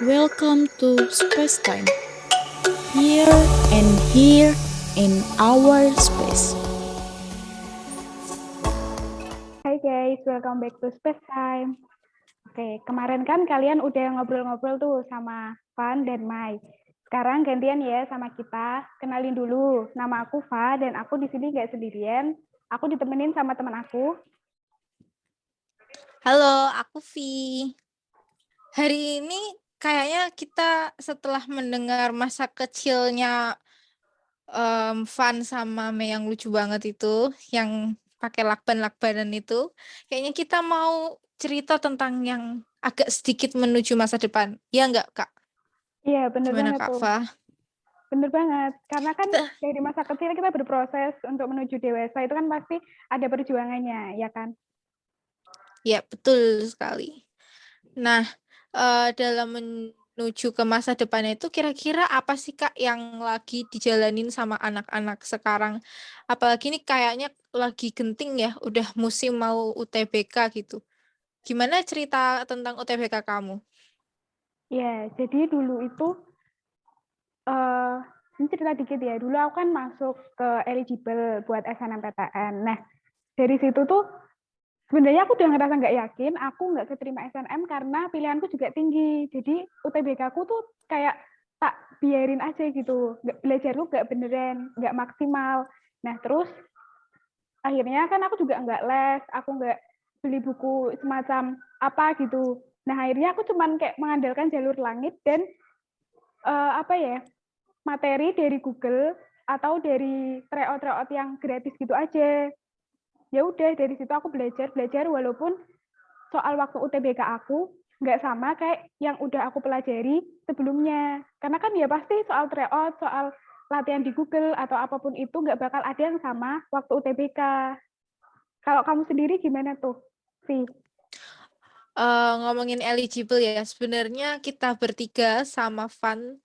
Welcome to Space Time. Here and here in our space. Hai guys, welcome back to Space Time. Oke, kemarin kan kalian udah ngobrol-ngobrol tuh sama Van dan Mai. Sekarang gantian ya sama kita. Kenalin dulu, nama aku Fa dan aku di sini nggak sendirian. Aku ditemenin sama teman aku. Halo, aku Vi. Hari ini kayaknya kita setelah mendengar masa kecilnya Van sama Mei yang lucu banget itu, yang pakai lakban-lakbanan itu, kayaknya kita mau cerita tentang yang agak sedikit menuju masa depan. Ya nggak, Kak? Iya, bener Gimana, banget Kak tuh. Fa? Bener banget. Karena kan Kita- dari masa kecil kita berproses untuk menuju dewasa itu kan pasti ada perjuangannya, ya kan? Ya, betul sekali. Nah, dalam menuju ke masa depan itu kira-kira apa sih Kak yang lagi dijalanin sama anak-anak sekarang? Apalagi ini kayaknya lagi genting ya, udah musim mau UTBK gitu. Gimana cerita tentang UTBK kamu? Ya, jadi dulu itu eh ini cerita dikit ya. Dulu aku kan masuk ke eligible buat SNMPTN. Nah, dari situ tuh sebenarnya aku udah ngerasa nggak yakin aku nggak keterima SNM karena pilihanku juga tinggi. Jadi UTBK aku tuh kayak tak biarin aja gitu. Belajarku nggak beneran, nggak maksimal. Nah, terus akhirnya kan aku juga nggak les, aku nggak beli buku semacam apa gitu. Nah, akhirnya aku cuman kayak mengandalkan jalur langit dan apa ya, materi dari Google atau dari tryout yang gratis gitu aja. Ya udah dari situ aku belajar walaupun soal waktu UTBK aku nggak sama kayak yang udah aku pelajari sebelumnya. Karena kan ya pasti soal tryout, soal latihan di Google atau apapun itu nggak bakal ada yang sama waktu UTBK. Kalau kamu sendiri gimana tuh, Vi? Ngomongin eligible ya, sebenarnya kita bertiga sama Van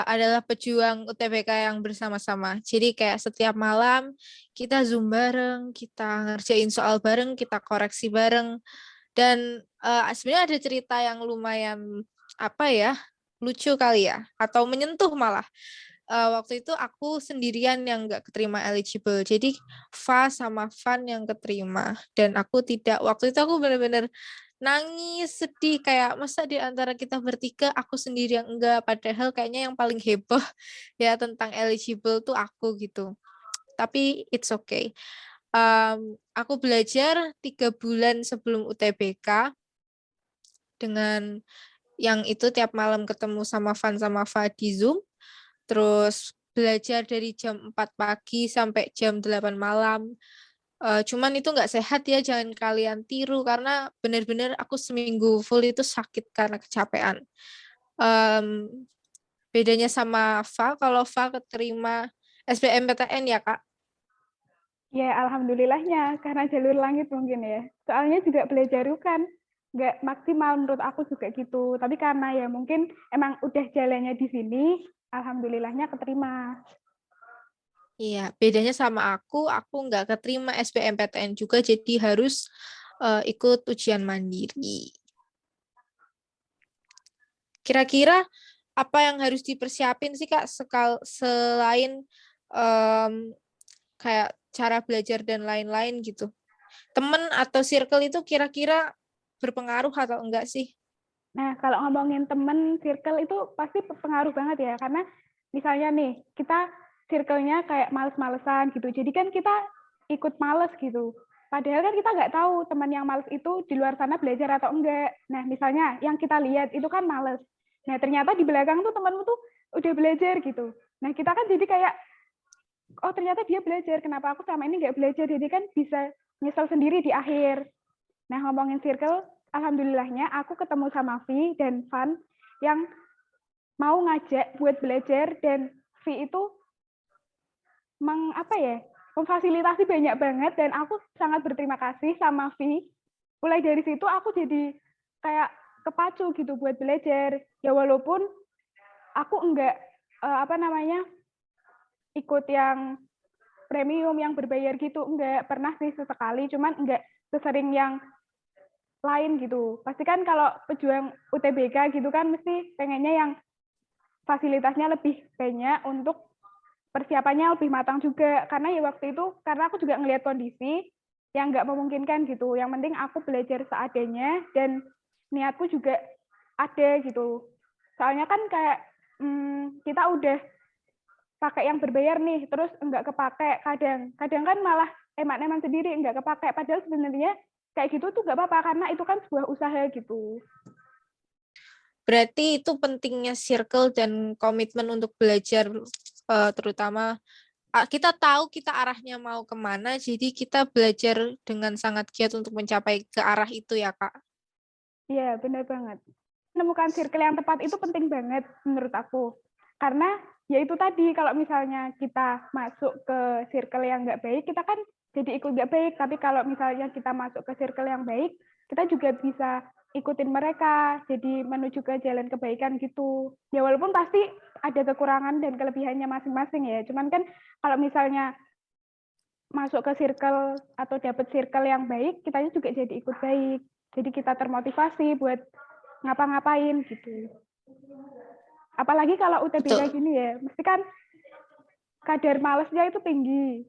adalah pejuang UTBK yang bersama-sama. Jadi kayak setiap malam kita Zoom bareng, kita ngerjain soal bareng, kita koreksi bareng. Dan sebenarnya ada cerita yang lumayan apa ya, lucu kali ya, atau menyentuh malah. Waktu itu aku sendirian yang nggak keterima eligible. Jadi Fa sama Van yang keterima. Dan aku tidak. Waktu itu aku benar-benar nangis, sedih. Kayak masa di antara kita bertiga aku sendiri yang enggak. Padahal kayaknya yang paling heboh ya tentang eligible tuh aku gitu. Tapi it's okay. Aku belajar 3 bulan sebelum UTBK dengan yang itu tiap malam ketemu sama Van sama Fa di Zoom. Terus belajar dari jam 4 pagi sampai jam 8 malam. Cuman itu nggak sehat ya, jangan kalian tiru karena benar-benar aku seminggu full itu sakit karena kecapean. Um, Bedanya sama Fa, kalau Fa keterima SBMPTN ya Kak? Ya, alhamdulillahnya karena jalur langit mungkin ya. Soalnya juga belajar kan nggak maksimal menurut aku juga gitu. Tapi karena ya mungkin emang udah jalannya di sini, alhamdulillahnya keterima. Iya, bedanya sama aku nggak keterima SBMPTN juga, jadi harus ikut ujian mandiri. Kira-kira apa yang harus dipersiapin sih Kak selain em, kayak cara belajar dan lain-lain gitu. Temen atau circle itu kira-kira berpengaruh atau enggak sih? Nah, kalau ngomongin temen, circle itu pasti pengaruh banget ya. Karena misalnya nih, kita circle-nya kayak males-malesan gitu. Jadi kan kita ikut males gitu. Padahal kan kita nggak tahu teman yang males itu di luar sana belajar atau enggak. Nah, misalnya yang kita lihat itu kan males. Nah, ternyata di belakang tuh temanmu tuh udah belajar gitu. Nah, kita kan jadi kayak, oh ternyata dia belajar, kenapa aku selama ini nggak belajar? Jadi kan bisa nyesel sendiri di akhir. Nah, ngomongin circle, alhamdulillahnya aku ketemu sama Vi dan Van yang mau ngajak buat belajar dan Vi itu apa ya, memfasilitasi banyak banget dan aku sangat berterima kasih sama Vi. Mulai dari situ aku jadi kayak kepacu gitu buat belajar. Ya walaupun aku enggak apa namanya ikut yang premium yang berbayar gitu, enggak pernah sih sesekali, cuman enggak sesering yang lain gitu. Pasti kan kalau pejuang UTBK gitu kan mesti pengennya yang fasilitasnya lebih banyak untuk persiapannya lebih matang juga. Karena ya waktu itu, karena aku juga ngelihat kondisi yang nggak memungkinkan gitu. Yang penting aku belajar seadanya dan niatku juga ada gitu. Soalnya kan kayak kita udah pakai yang berbayar nih, terus enggak kepake kadang kan malah emak-emak sendiri enggak kepake, padahal sebenarnya kayak gitu tuh nggak apa-apa karena itu kan sebuah usaha gitu. Berarti itu pentingnya circle dan komitmen untuk belajar, terutama kita tahu kita arahnya mau kemana, jadi kita belajar dengan sangat giat untuk mencapai ke arah itu ya, Kak. Iya, benar banget. Menemukan circle yang tepat itu penting banget menurut aku. Karena ya itu tadi, kalau misalnya kita masuk ke circle yang nggak baik, kita kan jadi ikut nggak baik. Tapi kalau misalnya kita masuk ke circle yang baik, kita juga bisa ikutin mereka, jadi menuju ke jalan kebaikan gitu. Ya walaupun pasti ada kekurangan dan kelebihannya masing-masing ya. Cuman kan kalau misalnya masuk ke circle atau dapat circle yang baik, kitanya juga jadi ikut baik. Jadi kita termotivasi buat ngapa-ngapain gitu. Apalagi kalau UTBK Betul. gini ya, mesti kan kadar malesnya itu tinggi.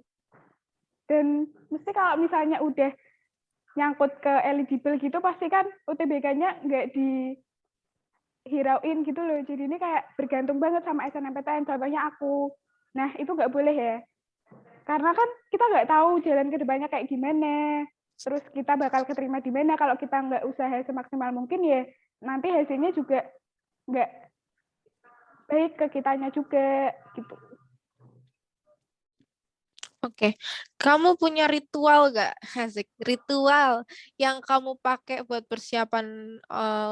Dan mesti kalau misalnya udah nyangkut ke eligible gitu, pasti kan UTBK-nya nggak dihirauin gitu loh. Jadi ini kayak bergantung banget sama SNMPTN, contohnya aku. Nah, itu nggak boleh ya. Karena kan kita nggak tahu jalan ke depannya kayak gimana. Terus kita bakal keterima di mana kalau kita nggak usaha semaksimal mungkin ya nanti hasilnya juga nggak baik ke kitanya juga gitu. Oke, kamu punya ritual gak? Asik, ritual yang kamu pakai buat persiapan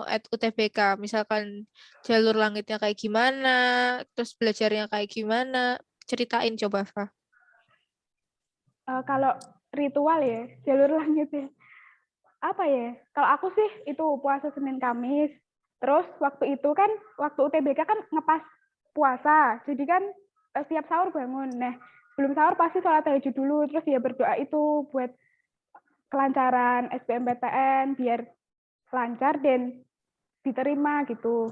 at UTBK, misalkan jalur langitnya kayak gimana, terus belajarnya kayak gimana, ceritain coba, Fa. Kalau ritual ya jalur langit ya apa ya? Kalau aku sih itu puasa Senin Kamis. Terus waktu itu kan waktu UTBK kan ngepas puasa, jadi kan setiap sahur bangun. Nah sebelum sahur pasti sholat tahajud dulu, terus ya berdoa itu buat kelancaran SBMPTN biar lancar dan diterima gitu.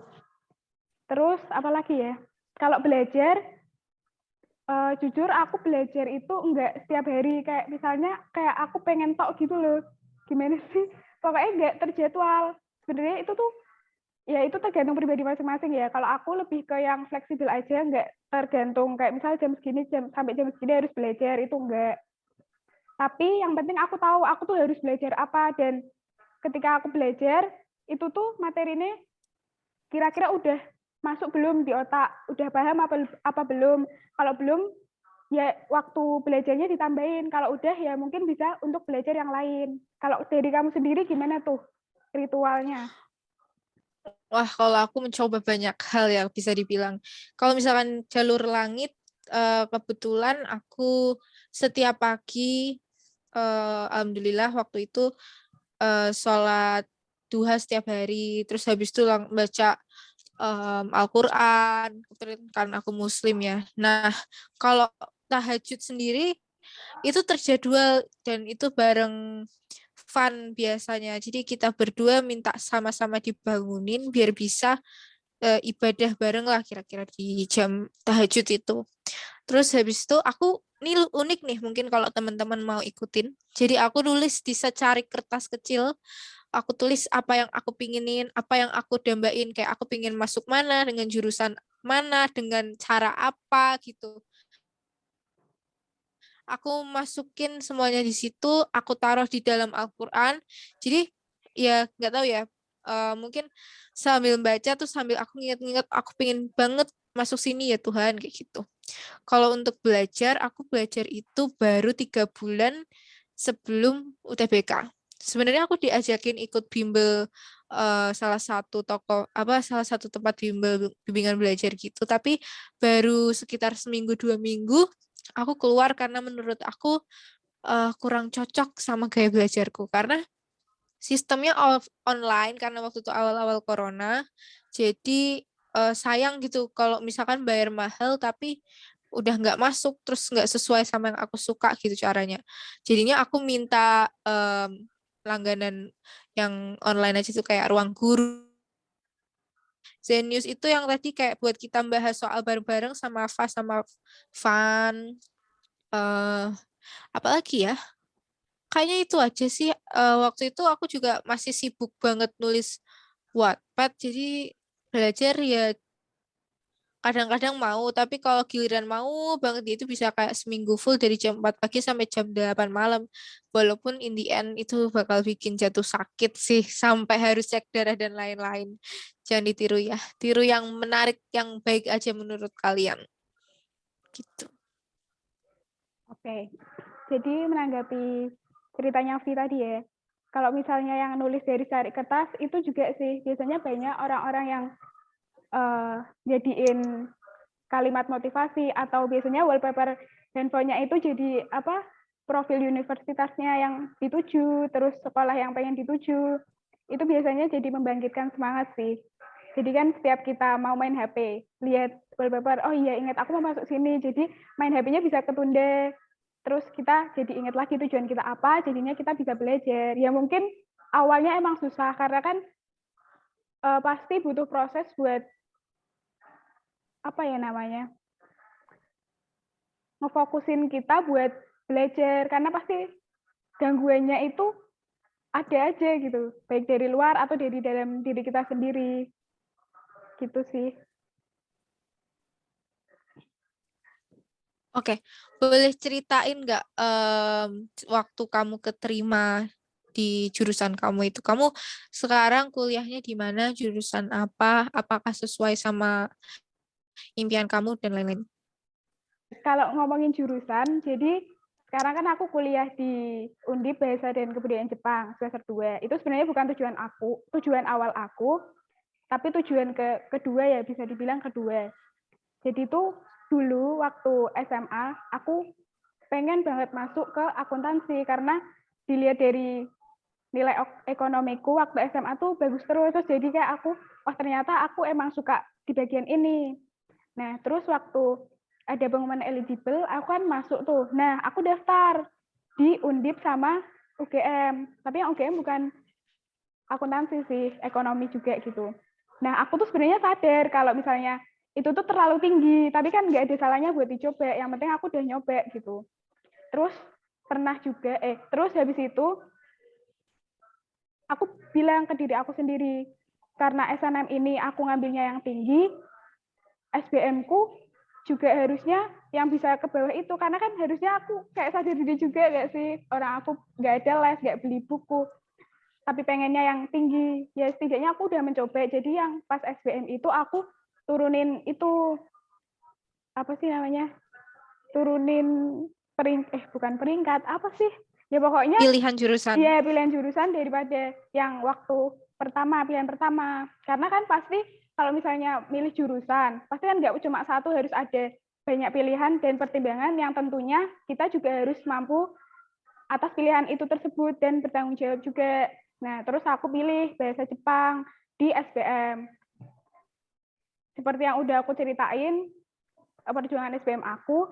Terus apalagi ya? Kalau belajar, jujur aku belajar itu enggak setiap hari. Kayak misalnya kayak aku pengen tok gitu loh. Gimana sih? Pokoknya enggak terjadwal. Sebenarnya itu tuh ya itu tergantung pribadi masing-masing ya. Kalau aku lebih ke yang fleksibel aja, enggak tergantung kayak misalnya jam segini sampai jam segini harus belajar itu enggak. Tapi yang penting aku tahu aku tuh harus belajar apa dan ketika aku belajar itu tuh materinya kira-kira udah masuk belum di otak, udah paham apa belum. Kalau belum ya waktu belajarnya ditambahin. Kalau udah ya mungkin bisa untuk belajar yang lain. Kalau dari kamu sendiri gimana tuh ritualnya? Wah, kalau aku mencoba banyak hal ya bisa dibilang. Kalau misalkan jalur langit, kebetulan aku setiap pagi, alhamdulillah waktu itu sholat duha setiap hari, terus habis itu baca Al-Quran, karena aku Muslim ya. Nah, kalau tahajud sendiri itu terjadwal dan itu bareng fun biasanya. Jadi kita berdua minta sama-sama dibangunin biar bisa ibadah bareng lah kira-kira di jam tahajud itu. Terus habis itu aku ini unik nih mungkin kalau teman-teman mau ikutin. Jadi aku nulis di secari kertas kecil, aku tulis apa yang aku pinginin, apa yang aku dambain, kayak aku pingin masuk mana, dengan jurusan mana, dengan cara apa gitu. Aku masukin semuanya di situ, aku taruh di dalam Al-Quran. Jadi ya nggak tahu ya, mungkin sambil baca tuh sambil aku nginget-nginget, aku pengen banget masuk sini ya Tuhan, kayak gitu. Kalau untuk belajar, aku belajar itu baru 3 bulan sebelum UTBK. Sebenarnya aku diajakin ikut bimbel, salah satu toko salah satu tempat bimbel bimbingan belajar gitu, tapi baru sekitar seminggu 2 minggu aku keluar karena menurut aku kurang cocok sama gaya belajarku karena sistemnya online karena waktu itu awal-awal corona. Jadi sayang gitu kalau misalkan bayar mahal tapi udah nggak masuk terus nggak sesuai sama yang aku suka gitu caranya. Jadinya aku minta langganan yang online aja tuh kayak Ruang Guru. Zenius itu yang tadi kayak buat kita bahas soal bareng-bareng sama Fa sama Van. eh Apalagi ya? Kayaknya itu aja sih. Waktu itu aku juga masih sibuk banget nulis Wattpad, jadi belajar ya kadang-kadang mau, tapi kalau giliran mau banget itu bisa kayak seminggu full dari jam 4 pagi sampai jam 8 malam. Walaupun in the end itu bakal bikin jatuh sakit sih, sampai harus cek darah dan lain-lain. Jangan ditiru ya. Tiru yang menarik, yang baik aja menurut kalian. Gitu. Oke, jadi menanggapi ceritanya Vi tadi ya, kalau misalnya yang nulis dari cari kertas itu juga sih biasanya banyak orang-orang yang jadiin kalimat motivasi atau biasanya wallpaper handphonenya itu jadi profil universitasnya yang dituju, terus sekolah yang pengen dituju, itu biasanya jadi membangkitkan semangat sih. Jadi kan setiap kita mau main HP, lihat wallpaper, oh iya ingat aku mau masuk sini, jadi main HP-nya bisa ketunda, terus kita jadi ingat lagi tujuan kita apa, jadinya kita bisa belajar. Ya mungkin awalnya emang susah, karena kan pasti butuh proses buat ngefokusin kita buat belajar, karena pasti gangguannya itu ada aja gitu, baik dari luar atau dari dalam diri kita sendiri, gitu sih. Oke, boleh ceritain nggak waktu kamu keterima di jurusan kamu itu? Kamu sekarang kuliahnya di mana, jurusan apa, apakah sesuai sama impian kamu dan lain-lain? Kalau ngomongin jurusan, jadi sekarang kan aku kuliah di Undip Bahasa dan Kebudayaan Jepang semester 2. Itu sebenarnya bukan tujuan awal aku, tapi tujuan kedua ya, bisa dibilang kedua. Jadi itu dulu waktu SMA, aku pengen banget masuk ke akuntansi, karena dilihat dari nilai ekonomiku waktu SMA tuh bagus terus jadi kayak aku, oh ternyata aku emang suka di bagian ini. Nah, terus waktu ada pengumuman eligible, aku kan masuk tuh. Nah, aku daftar di Undip sama UGM. Tapi yang UGM bukan akuntansi sih, ekonomi juga gitu. Nah, aku tuh sebenarnya sadar kalau misalnya itu tuh terlalu tinggi, tapi kan nggak ada salahnya buat dicoba. Yang penting aku udah nyoba gitu. Terus pernah juga, terus habis itu aku bilang ke diri aku sendiri, karena SNM ini aku ngambilnya yang tinggi, SBM-ku juga harusnya yang bisa ke bawah itu, karena kan harusnya aku kayak sadar diri juga nggak sih, orang aku nggak ada les, nggak beli buku, tapi pengennya yang tinggi. Ya setidaknya aku udah mencoba, jadi yang pas SBM itu aku turunin itu, apa sih namanya, turunin bukan peringkat, apa sih, ya pokoknya Pilihan jurusan. iya pilihan jurusan daripada yang waktu pilihan pertama, karena kan pasti kalau misalnya milih jurusan, pasti kan nggak cuma satu, harus ada banyak pilihan dan pertimbangan yang tentunya kita juga harus mampu atas pilihan itu tersebut dan bertanggung jawab juga. Nah, terus aku pilih bahasa Jepang di SBM. Seperti yang udah aku ceritain, perjuangan SBM aku.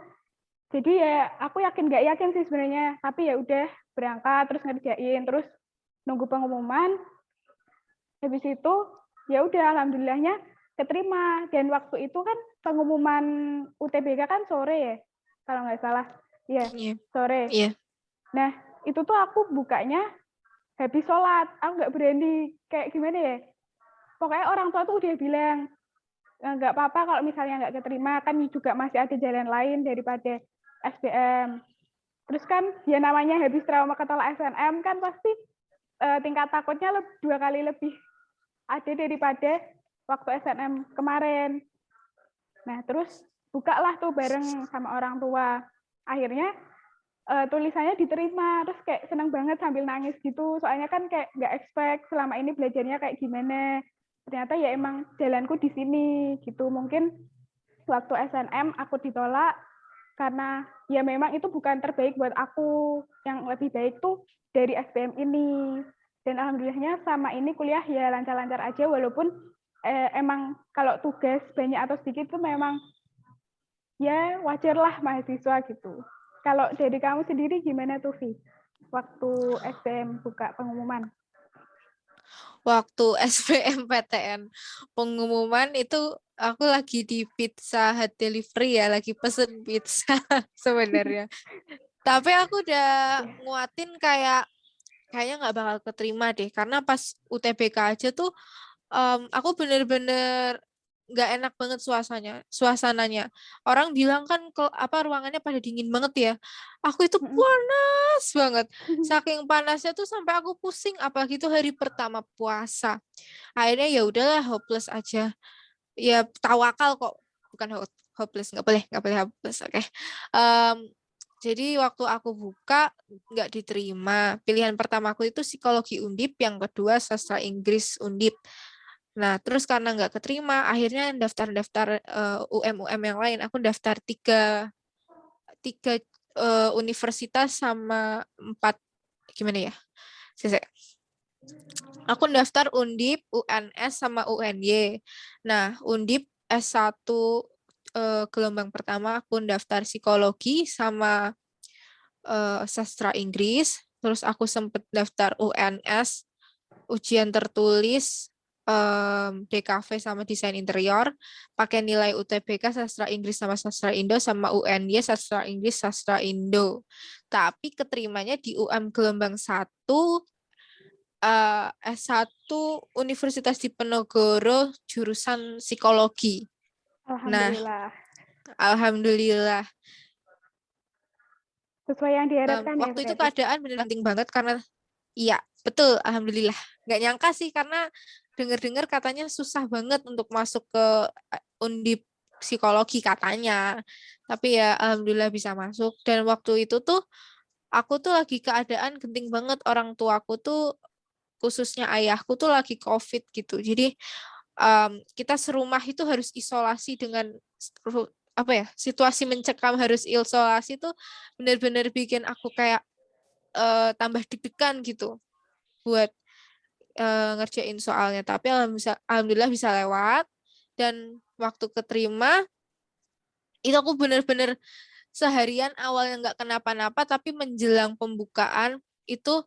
Jadi ya aku nggak yakin sih sebenarnya, tapi ya udah berangkat, terus ngerjain, terus nunggu pengumuman. Habis itu ya udah alhamdulillahnya keterima, dan waktu itu kan pengumuman UTBK kan sore ya kalau nggak salah, ya sore. Nah itu tuh aku bukanya habis sholat, aku nggak berani, kayak gimana ya, pokoknya orang tua tuh udah bilang nggak apa-apa kalau misalnya nggak keterima, kan juga masih ada jalan lain daripada SBM. Terus kan ya namanya habis trauma ketolak SNM kan pasti tingkat takutnya 2 kali lebih ada daripada waktu SNM kemarin. Nah, terus bukalah tuh bareng sama orang tua. Akhirnya tulisannya diterima, terus kayak seneng banget sambil nangis gitu. Soalnya kan kayak nggak expect selama ini belajarnya kayak gimana. Ternyata ya emang jalanku di sini gitu. Mungkin waktu SNM aku ditolak karena ya memang itu bukan terbaik buat aku. Yang lebih baik tuh dari SBM ini. Dan alhamdulillahnya sama ini kuliah ya lancar-lancar aja, walaupun emang kalau tugas banyak atau sedikit tuh memang ya wajar lah mahasiswa gitu. Kalau dari kamu sendiri gimana tuh, Vi? waktu SBM buka pengumuman? Waktu SBMPTN pengumuman itu aku lagi di Pizza Hut delivery ya, lagi pesen pizza sebenarnya. Tapi aku udah Ya. nguatin kayaknya nggak bakal keterima deh, karena pas UTBK aja tuh aku bener-bener nggak enak banget suasananya. Orang bilang kan ruangannya pada dingin banget ya. Aku itu Mm-mm. panas banget. Saking panasnya tuh sampai aku pusing, apalagi itu hari pertama puasa. Akhirnya ya udahlah, hopeless aja. Ya tawakal kok, bukan hopeless, nggak boleh hopeless, oke. Em, jadi waktu aku buka nggak diterima. Pilihan pertamaku itu psikologi Undip, yang kedua sastra Inggris Undip. Nah, terus karena nggak keterima, akhirnya daftar-daftar UM-UM yang lain. Aku daftar tiga universitas sama 4, gimana ya? Sese. Aku daftar Undip, UNS, sama UNY. Nah, Undip S1 gelombang pertama aku daftar psikologi sama sastra Inggris. Terus aku sempet daftar UNS, ujian tertulis DKV sama desain interior, pakai nilai UTBK sastra Inggris sama sastra Indo, sama UNY sastra Inggris sastra Indo. Tapi keterimanya di UM gelombang 1 S1 Universitas Diponegoro jurusan psikologi. Nah, Alhamdulillah. alhamdulillah. Sesuai yang diharapkan ya Waktu itu berarti. keadaan benar penting banget karena iya, betul, alhamdulillah. Nggak nyangka sih karena dengar-dengar katanya susah banget untuk masuk ke Undip psikologi katanya. Tapi ya alhamdulillah bisa masuk, dan waktu itu tuh aku tuh lagi keadaan genting banget, orang tuaku tuh khususnya ayahku tuh lagi COVID gitu. Jadi kita serumah itu harus isolasi dengan apa ya, situasi mencekam, harus isolasi tuh benar-benar bikin aku kayak tambah deg-degan gitu buat ngerjain soalnya. Tapi alhamdulillah bisa lewat, dan waktu keterima itu aku bener-bener seharian awalnya nggak kenapa-napa, tapi menjelang pembukaan itu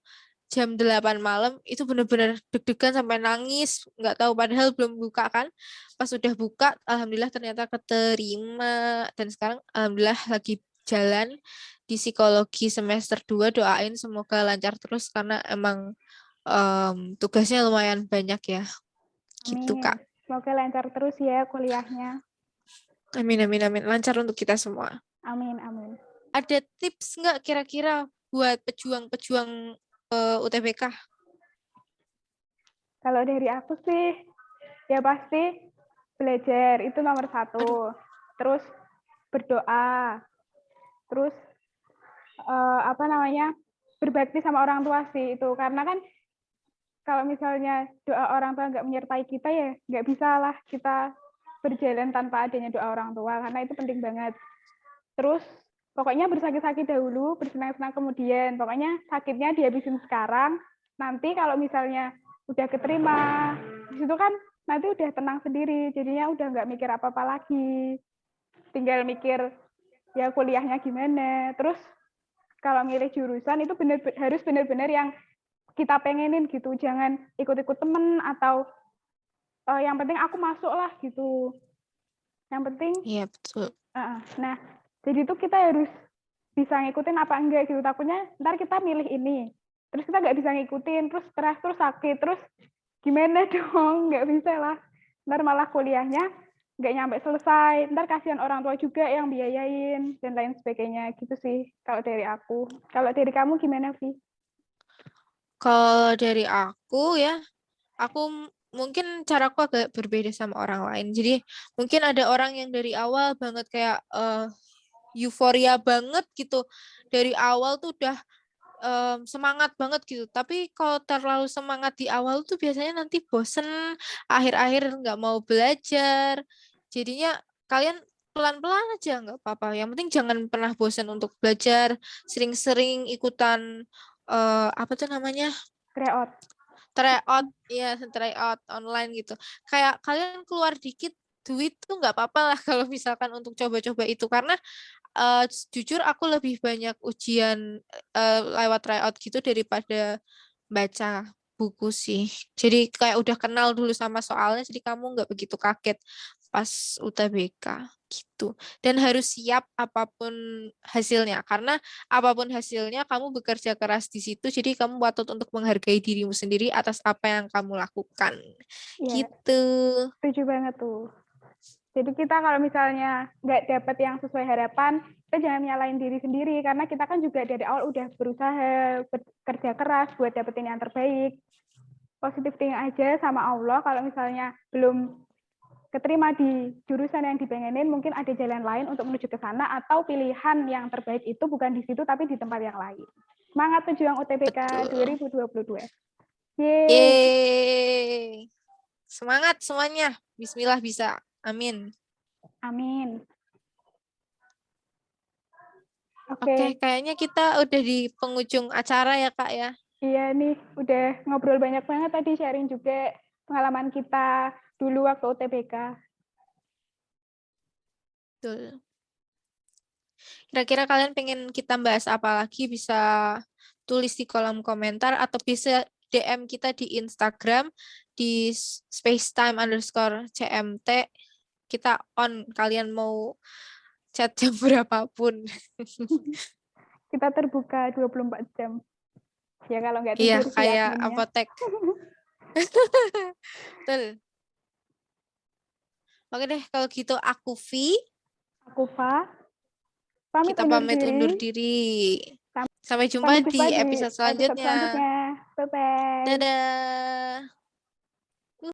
jam 8 malam itu bener-bener deg-degan sampai nangis, nggak tahu padahal belum buka kan. Pas udah buka, alhamdulillah ternyata keterima, dan sekarang alhamdulillah lagi jalan di psikologi semester 2. Doain semoga lancar terus karena emang tugasnya lumayan banyak ya. Gitu, Amin. Kak. Semoga lancar terus ya kuliahnya. Amin, amin, amin. Lancar untuk kita semua. Amin, amin. Ada tips nggak kira-kira buat pejuang-pejuang UTBK? Kalau dari aku sih, ya pasti belajar itu nomor Aduh, 1. Terus berdoa. Terus berbakti sama orang tua sih itu. Karena kan kalau misalnya doa orang tua nggak menyertai kita ya nggak bisa lah kita berjalan tanpa adanya doa orang tua, karena itu penting banget. Terus pokoknya bersakit-sakit dahulu, bersenang-senang kemudian. Pokoknya sakitnya dihabisin sekarang. Nanti kalau misalnya udah keterima, di situ kan nanti udah tenang sendiri. Jadinya udah nggak mikir apa-apa lagi. Tinggal mikir ya kuliahnya gimana. Terus kalau milih jurusan itu harus benar-benar yang kita pengenin gitu. Jangan ikut-ikut temen atau yang penting aku masuk lah gitu. Yang penting, iya betul. nah jadi itu kita harus bisa ngikutin apa enggak gitu. Takutnya ntar kita milih ini, terus kita nggak bisa ngikutin, terus stres, terus sakit, terus gimana dong? Nggak bisa lah. Ntar malah kuliahnya nggak nyampe selesai. Ntar kasihan orang tua juga yang biayain dan lain sebagainya gitu sih. Kalau dari aku. Kalau dari kamu gimana, Vi? Kalau dari aku ya, aku mungkin caraku agak berbeda sama orang lain. Jadi mungkin ada orang yang dari awal banget kayak euforia banget gitu. Dari awal tuh udah semangat banget gitu. Tapi kalau terlalu semangat di awal tuh biasanya nanti bosen, akhir-akhir nggak mau belajar. Jadinya kalian pelan-pelan aja nggak apa-apa. Yang penting jangan pernah bosen untuk belajar, sering-sering ikutan apa tuh namanya? Tryout. Tryout, ya tryout online gitu. Kayak kalian keluar dikit duit tuh nggak apa-apa lah kalau misalkan untuk coba-coba itu, karena jujur aku lebih banyak ujian lewat tryout gitu daripada baca buku sih. Jadi kayak udah kenal dulu sama soalnya, jadi kamu nggak begitu kaget pas UTBK gitu. Dan harus siap apapun hasilnya, karena apapun hasilnya kamu bekerja keras di situ, jadi kamu patut untuk menghargai dirimu sendiri atas apa yang kamu lakukan. Iya, Gitu. setuju banget tuh. Jadi kita kalau misalnya nggak dapat yang sesuai harapan, kita jangan nyalain diri sendiri, karena kita kan juga dari awal udah berusaha bekerja keras buat dapetin yang terbaik. Positif thinking aja sama Allah, kalau misalnya belum keterima di jurusan yang dipengenin, mungkin ada jalan lain untuk menuju ke sana, atau pilihan yang terbaik itu bukan di situ tapi di tempat yang lain. Semangat pejuang UTBK Betul. 2022. Yeay. Yeay. Semangat semuanya. Bismillah bisa. Amin. Amin. Oke, Oke. kayaknya kita udah di penghujung acara ya, Kak ya. Iya nih, udah ngobrol banyak banget tadi, sharing juga pengalaman kita dulu waktu UTBK. Betul. Kira-kira kalian pengen kita bahas apa lagi? Bisa tulis di kolom komentar atau bisa DM kita di Instagram di spacetime_cmt. Kita on, kalian mau chat jam berapapun. Kita terbuka 24 jam. Ya kalau nggak Iya, tidur sih kayak adminnya. apotek. Betul. Oke deh, kalau gitu aku Vi. Aku Fa. Pamit Kita undur pamit diri. undur diri. Sampai jumpa Sampai jumpa di di episode episode selanjutnya. selanjutnya. Bye-bye. Dadah.